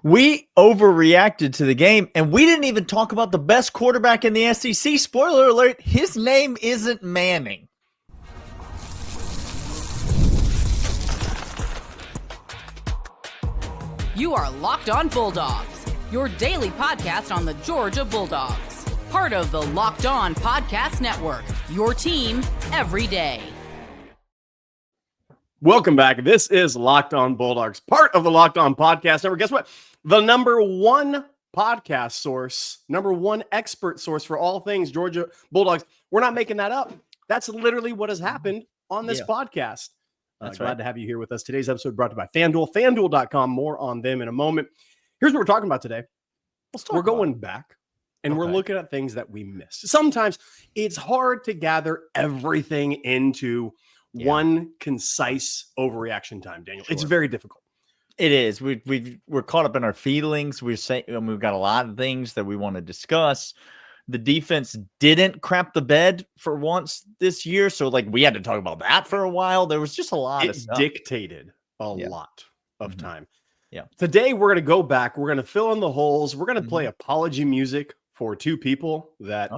We overreacted to the game, and we didn't even talk about the best quarterback in the SEC. Spoiler alert, his name isn't Manning. You are Locked On Bulldogs, your daily podcast on the Georgia Bulldogs. Part of the Locked On Podcast Network, your team every day. Welcome back. This is Locked On Bulldogs, part of the Locked On Podcast Network. Guess what? The number one podcast source, number one expert source for all things Georgia Bulldogs. We're not making that up. That's literally what has happened on this podcast. Glad to have you here with us. Today's episode brought to you by FanDuel, FanDuel.com. More on them in a moment. Here's what we're talking about today. We're going back, and we're looking at things that we missed. Sometimes it's hard to gather everything into one concise overreaction time, Daniel. It's very difficult. It is. We're caught up in our feelings. We've got a lot of things that we want to discuss. The defense didn't crap the bed for once this year, so we had to talk about that for a while. There was just a lot of stuff. It dictated a lot of time. Yeah. Today we're going to go back. We're going to fill in the holes. We're going to play apology music for two people that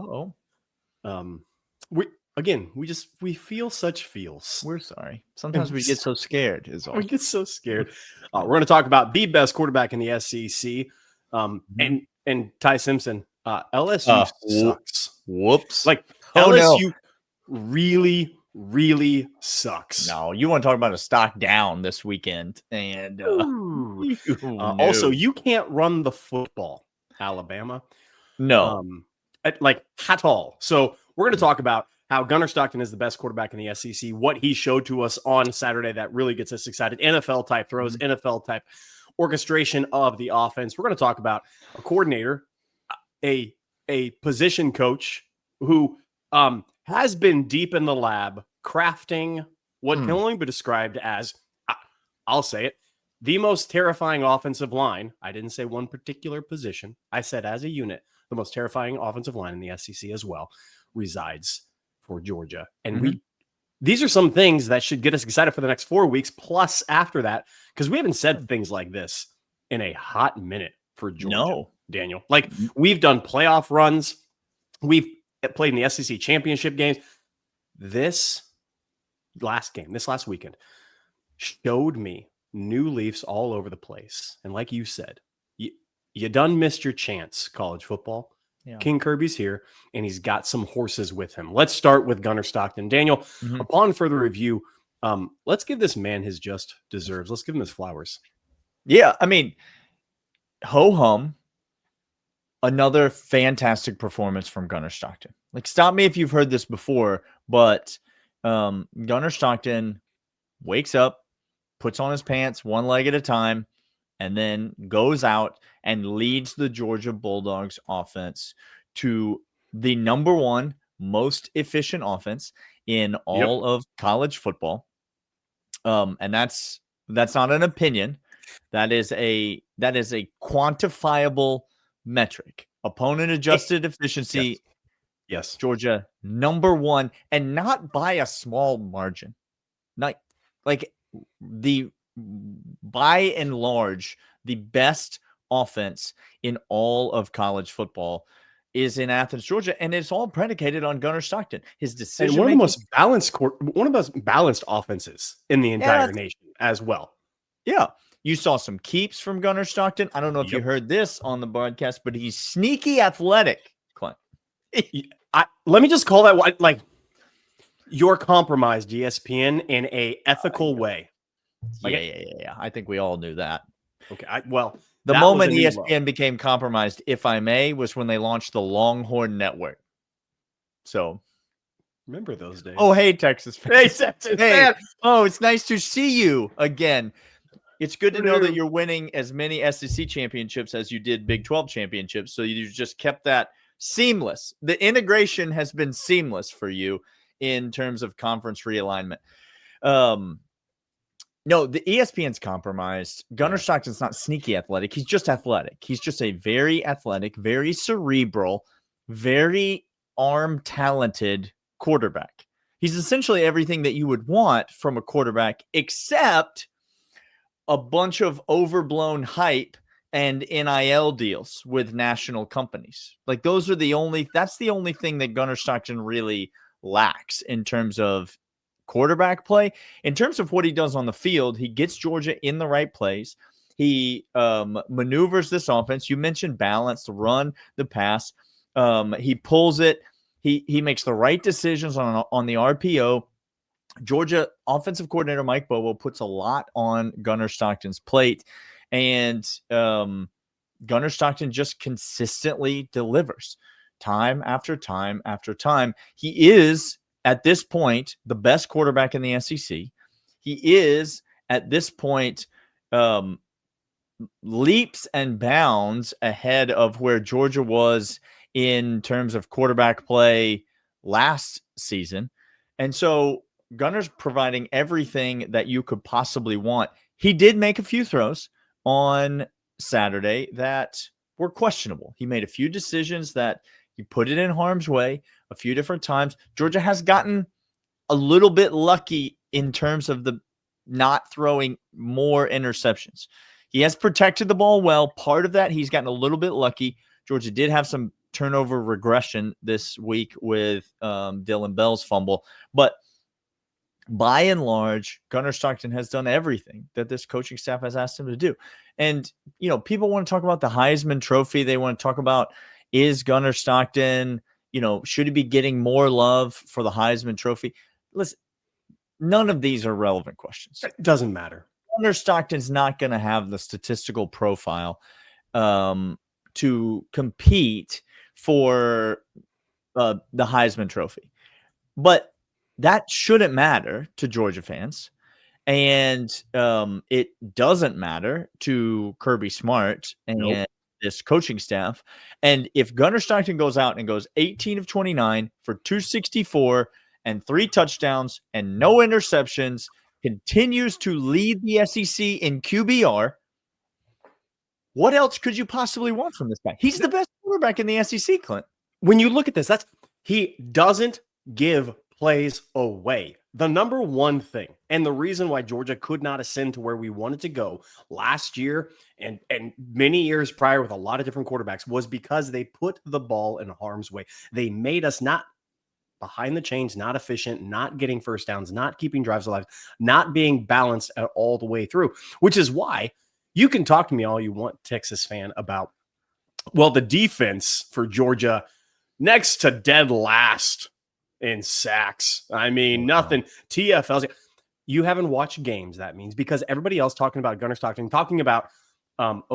we feel such feels. We're sorry. Sometimes we get so scared is all. We get so scared. We're going to talk about the best quarterback in the SEC. And Ty Simpson. LSU sucks. Whoops. LSU really, really sucks. No, you want to talk about a stock down this weekend. And also, you can't run the football, Alabama. No. At all. So we're going to talk about how Gunnar Stockton is the best quarterback in the SEC, what he showed to us on Saturday that really gets us excited, NFL-type throws, NFL-type orchestration of the offense. We're going to talk about a coordinator, a position coach who has been deep in the lab crafting what can only be described as, I'll say it, the most terrifying offensive line. I didn't say one particular position. I said as a unit, the most terrifying offensive line in the SEC as well resides for Georgia. And these are some things that should get us excited for the next 4 weeks, plus after that, because we haven't said things like this in a hot minute for Georgia. No. Daniel. We've done playoff runs. We've played in the SEC championship games. This last weekend, showed me new leaves all over the place. And like you said, you done missed your chance, college football. Yeah. King Kirby's here, and he's got some horses with him. Let's start with Gunnar Stockton. Daniel, upon further review, let's give this man his just deserves. Let's give him his flowers. Yeah, I mean, ho-hum. Another fantastic performance from Gunnar Stockton. Stop me if you've heard this before, but Gunnar Stockton wakes up, puts on his pants one leg at a time, and then goes out and leads the Georgia Bulldogs offense to the number one most efficient offense in all of college football. And that's not an opinion. That is a quantifiable metric. Opponent adjusted efficiency. Yes. Georgia number one, and not by a small margin. By and large, the best offense in all of college football is in Athens, Georgia, and it's all predicated on Gunnar Stockton. His decision, and one of the most balanced offenses in the entire nation as well. Yeah. You saw some keeps from Gunnar Stockton. I don't know if you heard this on the broadcast, but he's sneaky athletic, Clint. Let me just call that you're compromised, ESPN, in a ethical way. Yeah. I think we all knew that. Okay. The moment ESPN became compromised, if I may, was when they launched the Longhorn Network. So remember those days. Oh, hey, Texas fans. Hey, Texas fans. Oh, it's nice to see you again. It's good to know that you're winning as many SEC championships as you did Big 12 championships. So you just kept that seamless. The integration has been seamless for you in terms of conference realignment. No, the ESPN's compromised. Gunnar Stockton's not sneaky athletic. He's just athletic. He's just a very athletic, very cerebral, very arm-talented quarterback. He's essentially everything that you would want from a quarterback, except a bunch of overblown hype and NIL deals with national companies. Like that's the only thing that Gunnar Stockton really lacks in terms of quarterback play. In terms of what he does on the field, he gets Georgia in the right place. He maneuvers this offense. You mentioned balance, the run, the pass. He pulls it. He makes the right decisions on the RPO. Georgia offensive coordinator Mike Bobo puts a lot on Gunnar Stockton's plate, and Gunnar Stockton just consistently delivers time after time after time. He is, at this point, the best quarterback in the SEC. He is, at this point, leaps and bounds ahead of where Georgia was in terms of quarterback play last season. And so Gunnar's providing everything that you could possibly want. He did make a few throws on Saturday that were questionable. He made a few decisions that he put it in harm's way a few different times. Georgia has gotten a little bit lucky in terms of the not throwing more interceptions. He has protected the ball well. Part of that, he's gotten a little bit lucky. Georgia did have some turnover regression this week with Dylan Bell's fumble. But by and large, Gunnar Stockton has done everything that this coaching staff has asked him to do. And, people want to talk about the Heisman Trophy. They want to talk about, is Gunnar Stockton, should he be getting more love for the Heisman Trophy? Listen, none of these are relevant questions. It doesn't matter. Gunnar Stockton's not going to have the statistical profile to compete for the Heisman Trophy. But that shouldn't matter to Georgia fans. And it doesn't matter to Kirby Smart and this coaching staff. And if Gunnar Stockton goes out and goes 18 of 29 for 264 and 3 touchdowns and no interceptions, continues to lead the SEC in QBR, what else could you possibly want from this guy? He's the best quarterback in the SEC, Clint. When you look at this, he doesn't give plays away. The number one thing, and the reason why Georgia could not ascend to where we wanted to go last year and many years prior with a lot of different quarterbacks, was because they put the ball in harm's way. They made us not behind the chains, not efficient, not getting first downs, not keeping drives alive, not being balanced all the way through, which is why you can talk to me all you want, Texas fan, about, the defense for Georgia next to dead last in sacks. I mean, nothing. TFLs. You haven't watched games, that means, because everybody else talking about Gunnar Stockton, talking about,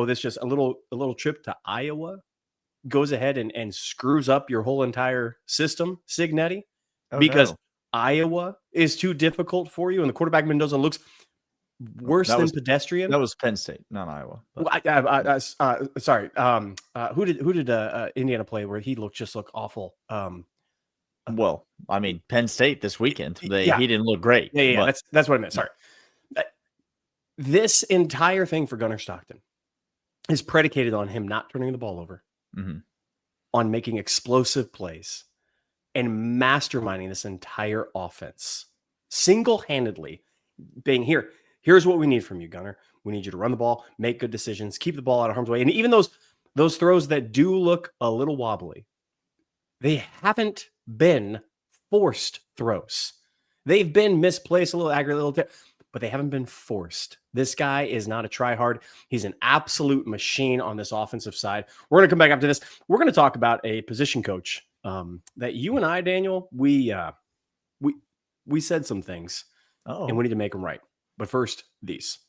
this just a little trip to Iowa goes ahead and screws up your whole entire system, Signetti, because Iowa is too difficult for you and the quarterback Mendoza looks worse than pedestrian. That was Penn State, not Iowa. Sorry. Who did Indiana play where he looked awful? Well, I mean, Penn State this weekend, he didn't look great. Yeah. That's what I meant. Sorry. This entire thing for Gunnar Stockton is predicated on him not turning the ball over, on making explosive plays, and masterminding this entire offense single-handedly. Being here's what we need from you, Gunnar. We need you to run the ball, make good decisions, keep the ball out of harm's way, and even those throws that do look a little wobbly, they haven't been forced throws. They've been misplaced, a little aggregate, a little bit, but they haven't been forced. This guy is not a try-hard. He's an absolute machine on this offensive side. We're going to come back after this. We're going to talk about a position coach that you and I, Daniel, we said some things, and we need to make them right. But first, these.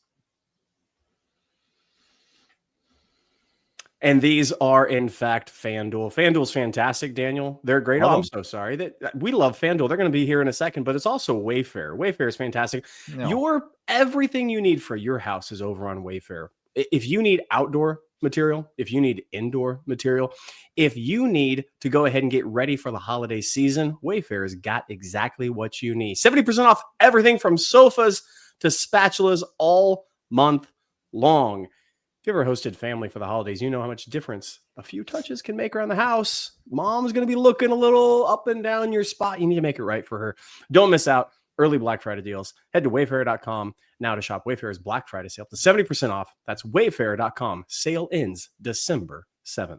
And these are, in fact, FanDuel. FanDuel's fantastic, Daniel. They're great. I'm so sorry. We love FanDuel. They're going to be here in a second, but it's also Wayfair. Wayfair is fantastic. No. Everything you need for your house is over on Wayfair. If you need outdoor material, if you need indoor material, if you need to go ahead and get ready for the holiday season, Wayfair has got exactly what you need. 70% off everything from sofas to spatulas all month long. If you ever hosted family for the holidays, you know how much difference a few touches can make around the house. Mom's going to be looking a little up and down your spot. You need to make it right for her. Don't miss out. early Black Friday deals. Head to wayfair.com now to shop Wayfair's Black Friday sale to 70% off. That's wayfair.com. Sale ends December 7th.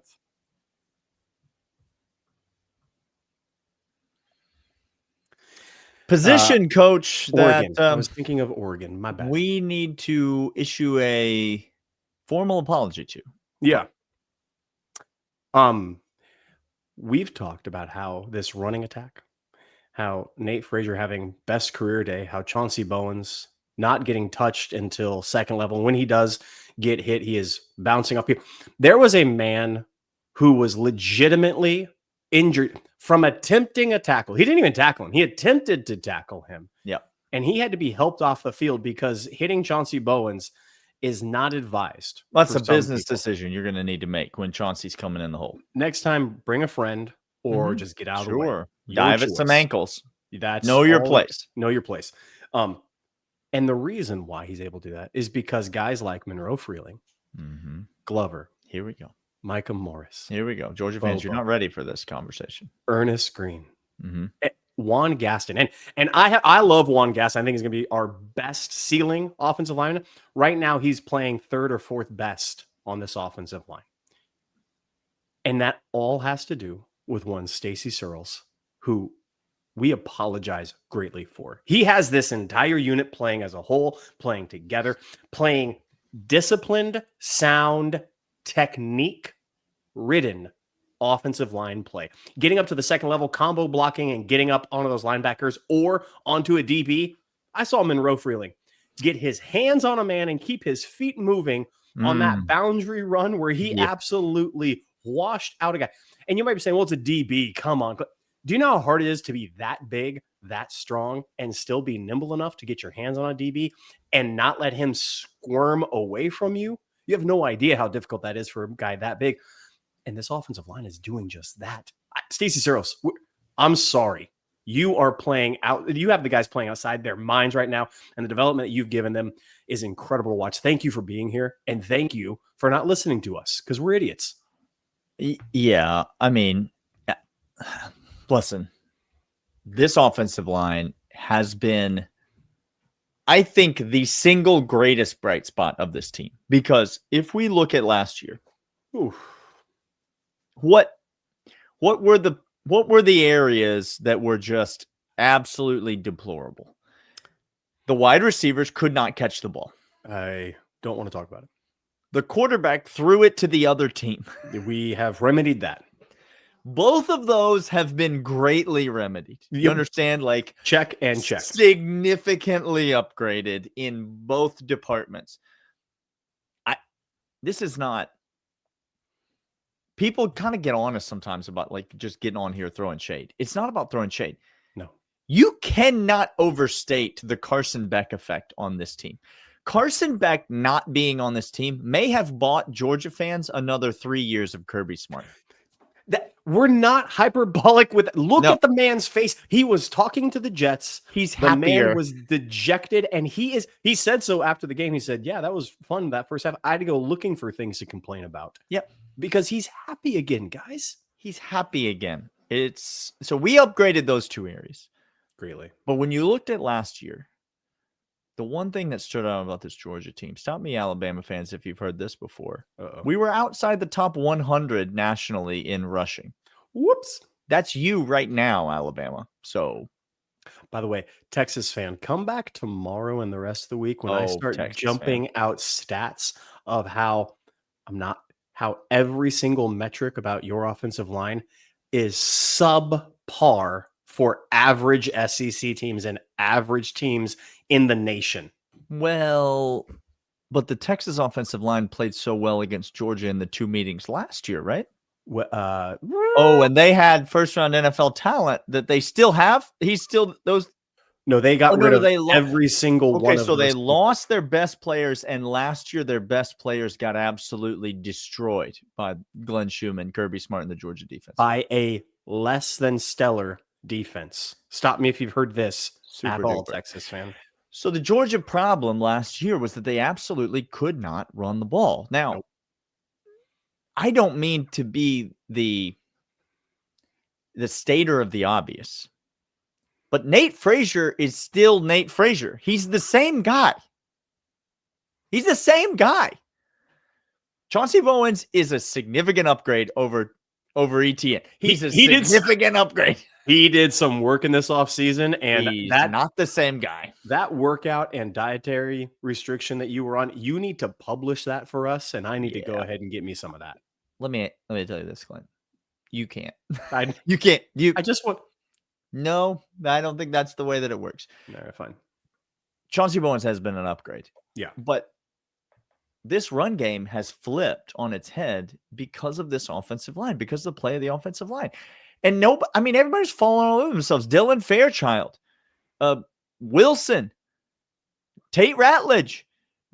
Position coach Oregon. that I was thinking of Oregon. My bad. we need to issue a formal apology to. Yeah. We've talked about how this running attack, how Nate Frazier having best career day, how Chauncey Bowens not getting touched until second level. When he does get hit, he is bouncing off people. There was a man who was legitimately injured from attempting a tackle. He didn't even tackle him. He attempted to tackle him. Yeah. And he had to be helped off the field because hitting Chauncey Bowens is not advised. That's a business decision you're going to need to make when Chauncey's coming in the hole. Next time, bring a friend or just get out of the way. Sure. Dive at some ankles. That's know your place. Know your place. And the reason why he's able to do that is because guys like Monroe Freeling, Glover, here we go, Micah Morris, here we go. Georgia fans, you're not ready for this conversation. Ernest Green, Juan Gaston, and I love Juan Gaston. I think he's going to be our best ceiling offensive lineman. Right now, he's playing third or fourth best on this offensive line, and that all has to do with one Stacy Searles, who we apologize greatly for. He has this entire unit playing as a whole, playing together, playing disciplined, sound, technique-ridden offensive line play. Getting up to the second level, combo blocking, and getting up onto those linebackers or onto a DB. I saw Monroe Freeling get his hands on a man and keep his feet moving on that boundary run where he absolutely washed out a guy. And you might be saying, well, it's a DB. Come on. Do you know how hard it is to be that big, that strong, and still be nimble enough to get your hands on a DB and not let him squirm away from you? You have no idea how difficult that is for a guy that big. And this offensive line is doing just that. Stacy Searles, I'm sorry. You are playing out. You have the guys playing outside their minds right now. And the development that you've given them is incredible to watch. Thank you for being here. And thank you for not listening to us because we're idiots. Yeah. I mean, listen, this offensive line has been, I think, the single greatest bright spot of this team. Because if we look at last year, what were the areas that were just absolutely deplorable? The wide receivers could not catch the ball. I don't want to talk about it. The quarterback threw it to the other team. We have remedied that. Both of those have been greatly remedied. You understand? Like, check and check. Significantly upgraded in both departments. This is not. People kind of get on us sometimes about like just getting on here throwing shade. It's not about throwing shade. No. You cannot overstate the Carson Beck effect on this team. Carson Beck not being on this team may have bought Georgia fans another 3 years of Kirby Smart. That we're not hyperbolic with. Look at the man's face. He was talking to the Jets. He's the happier. Man was dejected, and he said so after the game. He said, "Yeah, that was fun that first half. I had to go looking for things to complain about." Yep, because he's happy again, guys. He's happy again. So we upgraded those two areas greatly. But when you looked at last year, the one thing that stood out about this Georgia team, stop me, Alabama fans, if you've heard this before. We were outside the top 100 nationally in rushing. Whoops. That's you right now, Alabama. So, by the way, Texas fan, come back tomorrow and the rest of the week when I start jumping out stats of how every single metric about your offensive line is subpar for average SEC teams and average teams in the nation. Well, but the Texas offensive line played so well against Georgia in the two meetings last year, right? And they had first-round NFL talent that they still have. He's still those. No, they got rid of every single one. Okay, so they lost their best players, and last year their best players got absolutely destroyed by Glenn Schumann, Kirby Smart, and the Georgia defense. By a less than stellar defense. Stop me if you've heard this at all, Texas fan. So the Georgia problem last year was that they absolutely could not run the ball. Now, I don't mean to be the stater of the obvious, But Nate Frazier is still Nate Frazier. He's the same guy. He's the same guy. Chauncey Bowens is a significant upgrade over Etienne. He's a significant upgrade. He did some work in this offseason, and he's not the same guy. That workout and dietary restriction that you were on, you need to publish that for us, and I need to go ahead and get me some of that. Let me tell you this, Clint. You can't. You can't. I just want. No, I don't think that's the way that it works. No, fine. Chauncey Bowens has been an upgrade. Yeah. But this run game has flipped on its head because of this offensive line, because of the play of the offensive line. And everybody's falling all over themselves. Dylan Fairchild, Wilson, Tate Ratledge.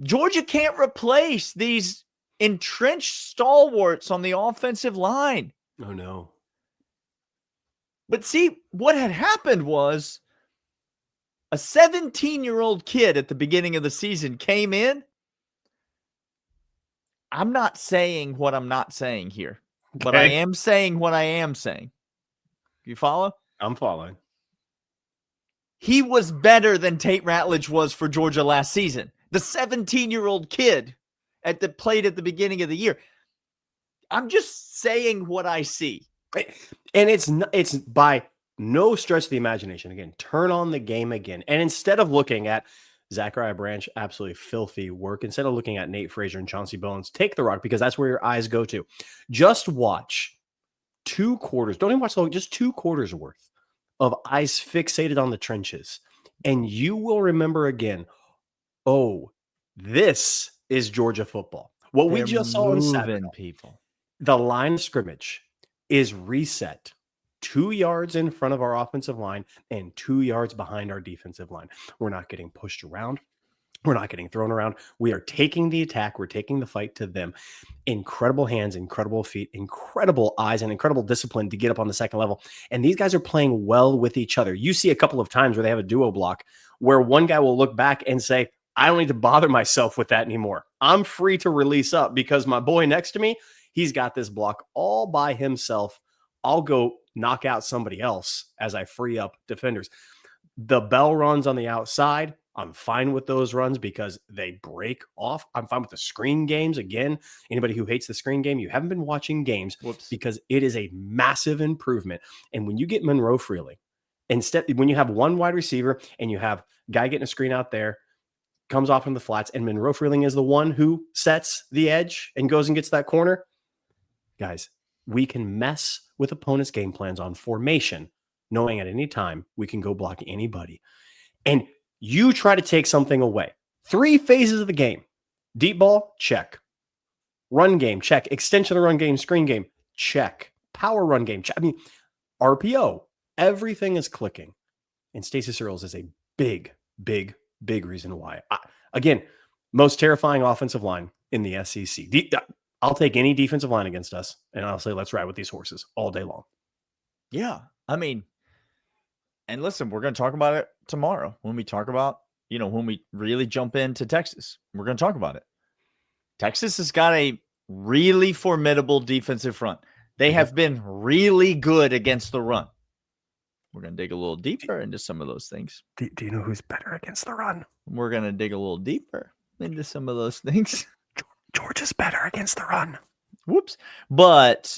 Georgia can't replace these entrenched stalwarts on the offensive line. Oh, no. But see, what had happened was a 17-year-old kid at the beginning of the season came in. I'm not saying what I'm not saying here, but I am saying what I am saying. You follow? I'm following. He was better than Tate Ratledge was for Georgia last season. The 17-year-old kid played at the beginning of the year. I'm just saying what I see. And it's by no stretch of the imagination. Again, turn on the game again. And instead of looking at Zachariah Branch, absolutely filthy work, instead of looking at Nate Frazier and Chauncey Bowens, take the rock, because that's where your eyes go to. Just watch 2 quarters. Don't even watch the whole, just 2 quarters worth of eyes fixated on the trenches. And you will remember again, oh, this is Georgia football. What we just saw on Saturday, people. The line of scrimmage is reset 2 yards in front of our offensive line and 2 yards behind our defensive line. We're not getting pushed around. We're not getting thrown around. We are taking the attack. We're taking the fight to them. Incredible hands, incredible feet, incredible eyes, and incredible discipline to get up on the second level. And these guys are playing well with each other. You see a couple of times where they have a duo block where one guy will look back and say, I don't need to bother myself with that anymore. I'm free to release up because my boy next to me, he's got this block all by himself. I'll go knock out somebody else as I free up defenders. The bell runs on the outside. I'm fine with those runs because they break off. I'm fine with the screen games. Again, anybody who hates the screen game, you haven't been watching games. Because it is a massive improvement. And when you get Monroe Freely, when you have one wide receiver and you have guy getting a screen out there, comes off in the flats, and Monroe Freeling is the one who sets the edge and goes and gets that corner. Guys, we can mess with opponents' game plans on formation, knowing at any time we can go block anybody. And you try to take something away. 3 phases of the game. Deep ball, check. Run game, check. Extension of the run game, screen game, check. Power run game, check. I mean, RPO, everything is clicking. And Stacey Searles is a big reason why. Again, most terrifying offensive line in the SEC. I'll take any defensive line against us, and I'll say, let's ride with these horses all day long. Yeah. I mean, and listen, we're going to talk about it tomorrow when we talk about, when we really jump into Texas. We're going to talk about it. Texas has got a really formidable defensive front. They have been really good against the run. We're going to dig a little deeper into some of those things. Do you know who's better against the run? We're going to dig a little deeper into some of those things. Georgia's better against the run. Whoops. But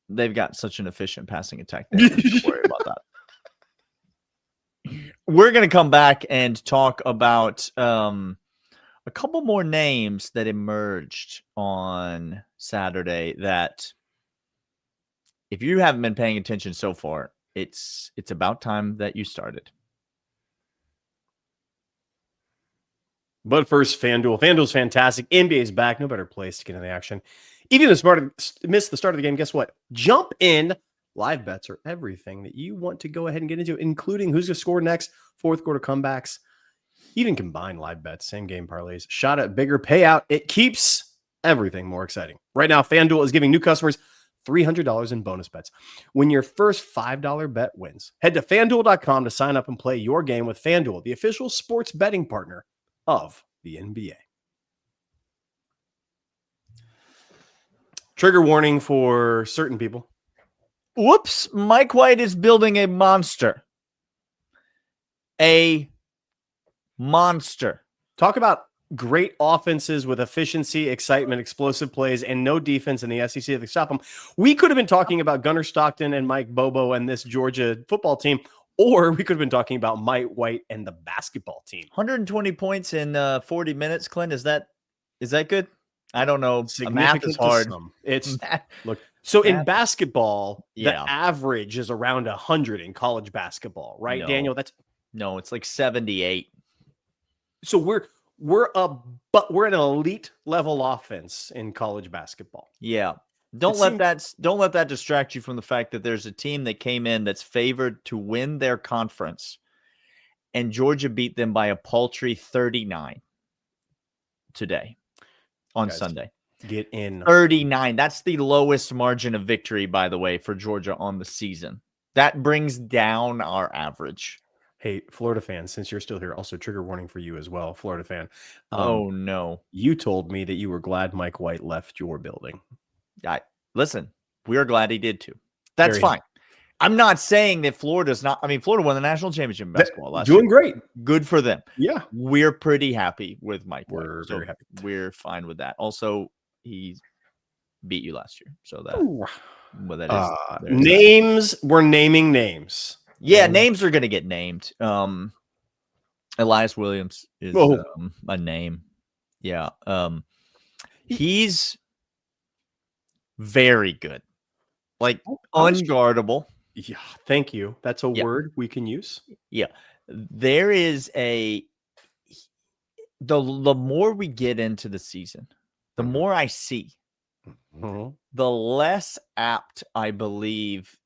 they've got such an efficient passing attack. Don't worry about that. We're going to come back and talk about a couple more names that emerged on Saturday that, if you haven't been paying attention so far, it's about time that you started. But first, FanDuel. FanDuel's fantastic. NBA's back. No better place to get in the action. Even if you missed the start of the game, guess what? Jump in. Live bets are everything that you want to go ahead and get into, including who's going to score next, fourth quarter comebacks, even combined live bets, same game parlays, shot at bigger payout. It keeps everything more exciting. Right now, FanDuel is giving new customers $300 in bonus bets when your first $5 bet wins. Head to FanDuel.com to sign up and play your game with FanDuel, the official sports betting partner of the NBA. Trigger warning for certain people. Whoops, Mike White is building a monster. a monster. Talk about great offenses with efficiency, excitement, explosive plays, and no defense in the SEC that stop them. We could have been talking about Gunnar Stockton and Mike Bobo and this Georgia football team, or we could have been talking about Mike White and the basketball team. 120 points in 40 minutes, Clint. Is that good? I don't know. Math is Significant to hard. some. It's look. So in Math- basketball, the Yeah. average is around 100 in college basketball, right, No. Daniel? No, it's like 78. So we're an elite level offense in college basketball. Yeah. Don't let that distract you from the fact that there's a team that came in that's favored to win their conference, and Georgia beat them by a paltry 39 today on Sunday. Get in. 39. That's the lowest margin of victory, by the way, for Georgia on the season. That brings down our average. Hey, Florida fans, since you're still here, also trigger warning for you as well, Florida fan. Oh, no. You told me that you were glad Mike White left your building. Listen, we are glad he did too. That's Very fine. I'm not saying that Florida's not. I mean, Florida won the national championship in basketball last Doing year. great. Good for them. Yeah. We're pretty happy with Mike. We're very happy. We're fine with that. Also, he beat you last year. So that, well, that is names. We're naming names. Yeah, names are going to get named. Elias Williams is a name. Yeah. He's very good. Like unguardable. Yeah, thank you. That's a word we can use. Yeah. There is the more we get into the season, the more I see, the less apt I believe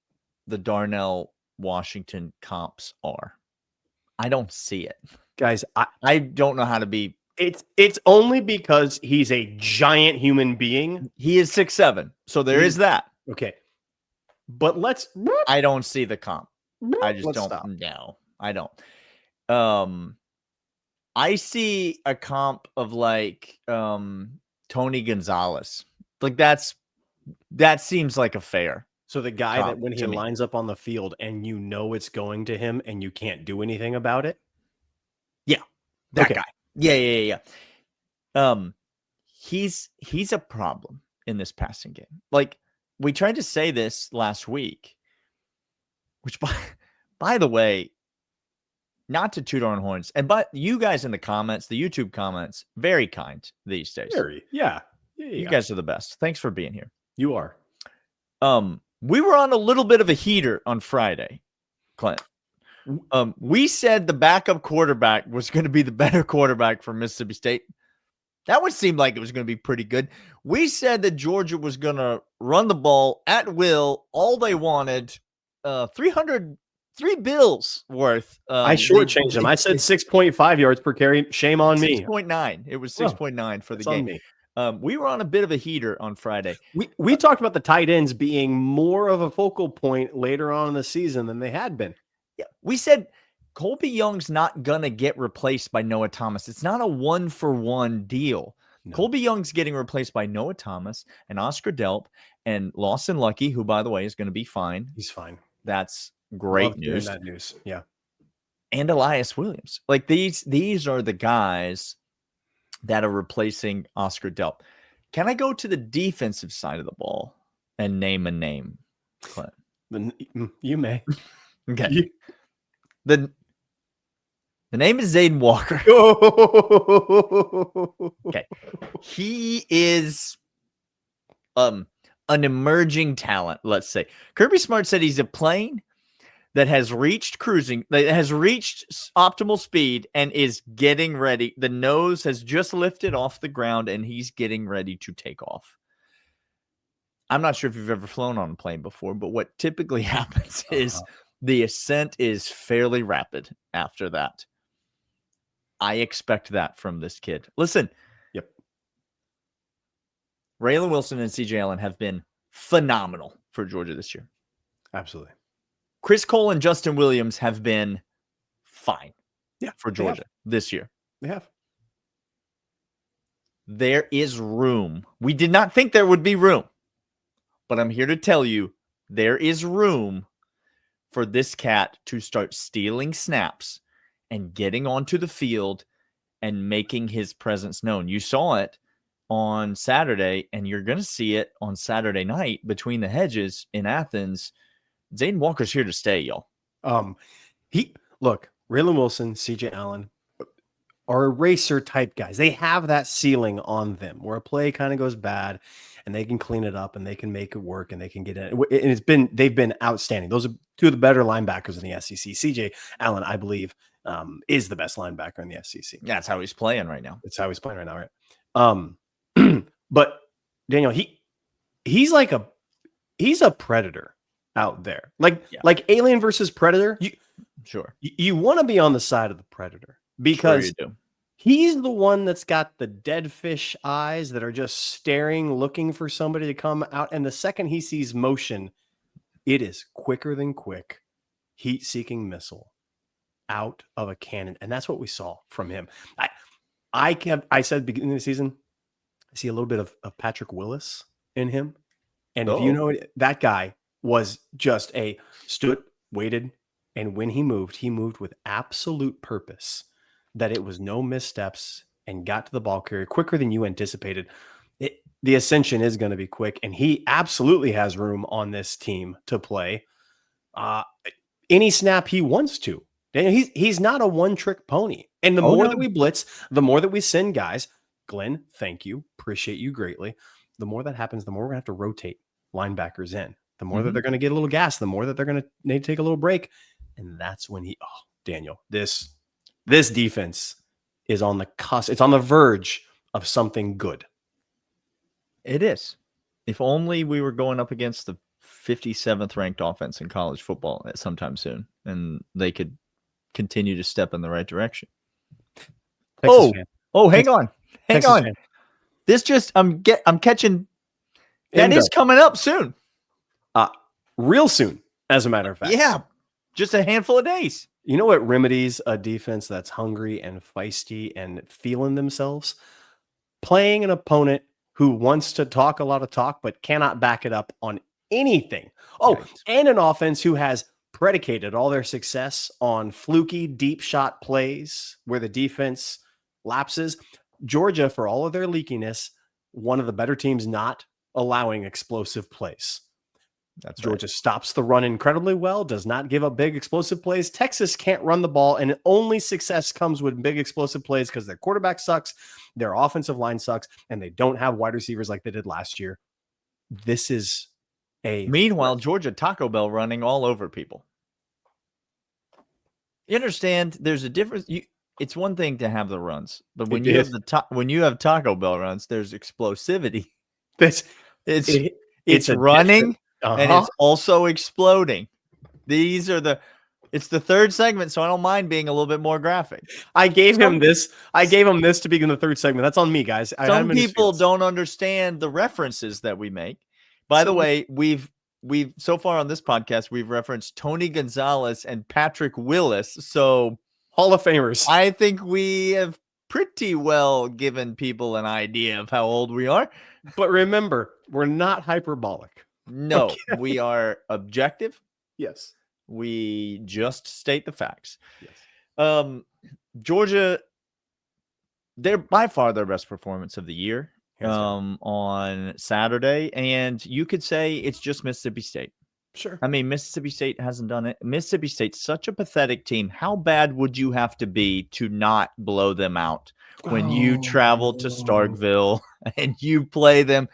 the Darnell Washington comps are. I don't see it. Guys, I don't know how to be. It's only because he's a giant human being. He is 6'7", so there is that. Okay. But I don't see the comp. I just don't. Stop. No, I don't. I see a comp of like Tony Gonzalez. Like that seems like a fair. So the guy that when he lines up on the field and you know it's going to him and you can't do anything about it. Yeah. That guy. Yeah. He's a problem in this passing game. Like we tried to say this last week, which by the way, not to toot our own horns, but you guys in the comments, the YouTube comments, very kind these days. Yeah. You guys are the best. Thanks for being here. You are. We were on a little bit of a heater on Friday, Clint. We said the backup quarterback was going to be the better quarterback for Mississippi State. That would seem like it was going to be pretty good. We said that Georgia was going to run the ball at will. All they wanted, 3 bills worth. I shortchanged them. I said 6.5 yards per carry. Shame on me. 6.9. It was 6.9 for the game. We were on a bit of a heater on Friday. We talked about the tight ends being more of a focal point later on in the season than they had been. Yeah, we said Colby Young's not going to get replaced by Noah Thomas. It's not a 1-for-1 deal. No. Colby Young's getting replaced by Noah Thomas and Oscar Delp and Lawson Lucky, who, by the way, is going to be fine. He's fine. That's great news. That news. Yeah. And Elias Williams. Like these are the guys that are replacing Oscar Delp. Can I go to the defensive side of the ball and name a name, Clint? You may. Okay. The name is Zayden Walker. Okay. He is an emerging talent, let's say. Kirby Smart said he's a plane that has reached optimal speed and is getting ready. The nose has just lifted off the ground and he's getting ready to take off. I'm not sure if you've ever flown on a plane before, but what typically happens is the ascent is fairly rapid after that. I expect that from this kid. Listen. Yep. Raylan Wilson and CJ Allen have been phenomenal for Georgia this year. Absolutely. Chris Cole and Justin Williams have been fine for Georgia this year. They have. There is room. We did not think there would be room, but I'm here to tell you there is room for this cat to start stealing snaps and getting onto the field and making his presence known. You saw it on Saturday, and you're going to see it on Saturday night between the hedges in Athens. Zayden Walker's here to stay, y'all. Raylan Wilson, CJ Allen are eraser type guys. They have that ceiling on them where a play kind of goes bad and they can clean it up and they can make it work and they can get in. And they've been outstanding. Those are two of the better linebackers in the SEC. CJ Allen, I believe, is the best linebacker in the SEC. Yeah, that's how he's playing right now. That's how he's playing right now, right? But Daniel, he's a predator out there, like Alien versus Predator. You want to be on the side of the predator because he's the one that's got the dead fish eyes that are just staring, looking for somebody to come out. And the second he sees motion, it is quicker than quick, heat-seeking missile out of a cannon. And that's what we saw from him. I said at the beginning of the season, I see a little bit of Patrick Willis in him. And if you know it, that guy was just stood, waited, and when he moved with absolute purpose, that it was no missteps and got to the ball carrier quicker than you anticipated. The ascension is going to be quick, and he absolutely has room on this team to play any snap he wants to. He's not a one-trick pony. And the more that we blitz, the more that we send guys, Glenn, thank you. Appreciate you greatly. The more that happens, the more we're going to have to rotate linebackers in. The more that they're going to get a little gas, the more that they're going to need to take a little break. And that's when Daniel, this defense is on the cusp. It's on the verge of something good. It is. If only we were going up against the 57th ranked offense in college football at sometime soon, and they could continue to step in the right direction. Hang on. This just I'm catching. That is coming up soon. Real soon, as a matter of fact. Yeah, just a handful of days. You know what remedies a defense that's hungry and feisty and feeling themselves? Playing an opponent who wants to talk a lot of talk but cannot back it up on anything. And an offense who has predicated all their success on fluky deep shot plays where the defense lapses. Georgia, for all of their leakiness, one of the better teams not allowing explosive plays. That's Georgia stops the run incredibly well, does not give up big explosive plays. Texas can't run the ball, and only success comes with big explosive plays because their quarterback sucks, their offensive line sucks, and they don't have wide receivers like they did last year. This is Meanwhile, Georgia Taco Bell running all over people. You understand? There's a difference. It's one thing to have the runs, but when you have Taco Bell runs, there's explosivity. It's running. And it's also exploding. It's the third segment, so I don't mind being a little bit more graphic. I gave him this to begin the third segment. That's on me, guys. Some people don't understand the references that we make. By the way, we've so far on this podcast, we've referenced Tony Gonzalez and Patrick Willis. So Hall of Famers. I think we have pretty well given people an idea of how old we are. But remember, we're not hyperbolic. No, we are objective. Yes. We just state the facts. Yes. Georgia, they're by far their best performance of the year on Saturday. And you could say it's just Mississippi State. Sure. I mean, Mississippi State hasn't done it. Mississippi State's such a pathetic team. How bad would you have to be to not blow them out when you travel to Starkville and you play them?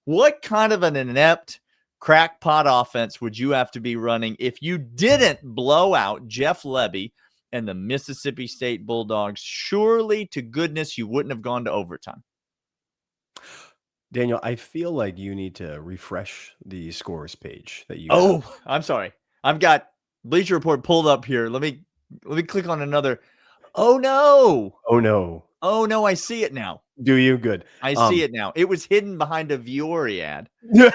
What kind of an inept crackpot offense would you have to be running if you didn't blow out Jeff Lebby and the Mississippi State Bulldogs? Surely to goodness you wouldn't have gone to overtime. Daniel, I feel like you need to refresh the scores page that you have. I'm sorry. I've got Bleacher Report pulled up here. Let me click on another. Oh no, I see it now. Do you? Good. I see it now. It was hidden behind a Viore ad. So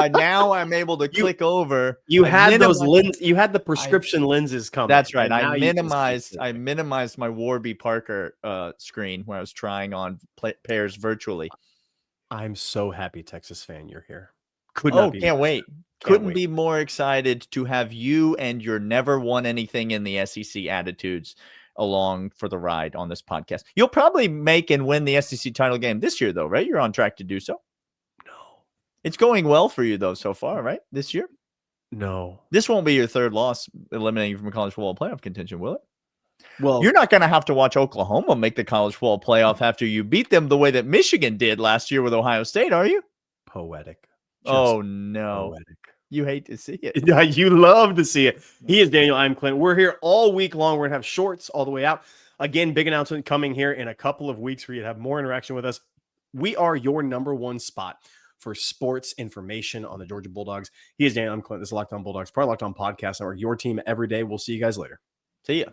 now I'm able to click over. You had those lenses. You had the prescription lenses coming. That's right. I minimized my Warby Parker screen where I was trying on pairs virtually. I'm so happy, Texas fan, you're here. Can't wait. Couldn't be more excited to have you and your never won anything in the SEC attitudes along for the ride on this podcast. You'll probably make and win the SEC title game this year, though, right? You're on track to do so. No. It's going well for you, though, so far, right? This year? No. This won't be your third loss eliminating you from college football playoff contention, will it? Well, You're not going to have to watch Oklahoma make the college football playoff after you beat them the way that Michigan did last year with Ohio State, are you? poetic. Oh, no. Poetic. You hate to see it. Yeah, you love to see it. He is Daniel. I'm Clint. We're here all week long. We're going to have shorts all the way out. Again, big announcement coming here in a couple of weeks for you to have more interaction with us. We are your number one spot for sports information on the Georgia Bulldogs. He is Daniel. I'm Clint. This is Locked On Bulldogs, part of Locked On Podcast Network. Your team every day. We'll see you guys later. See ya.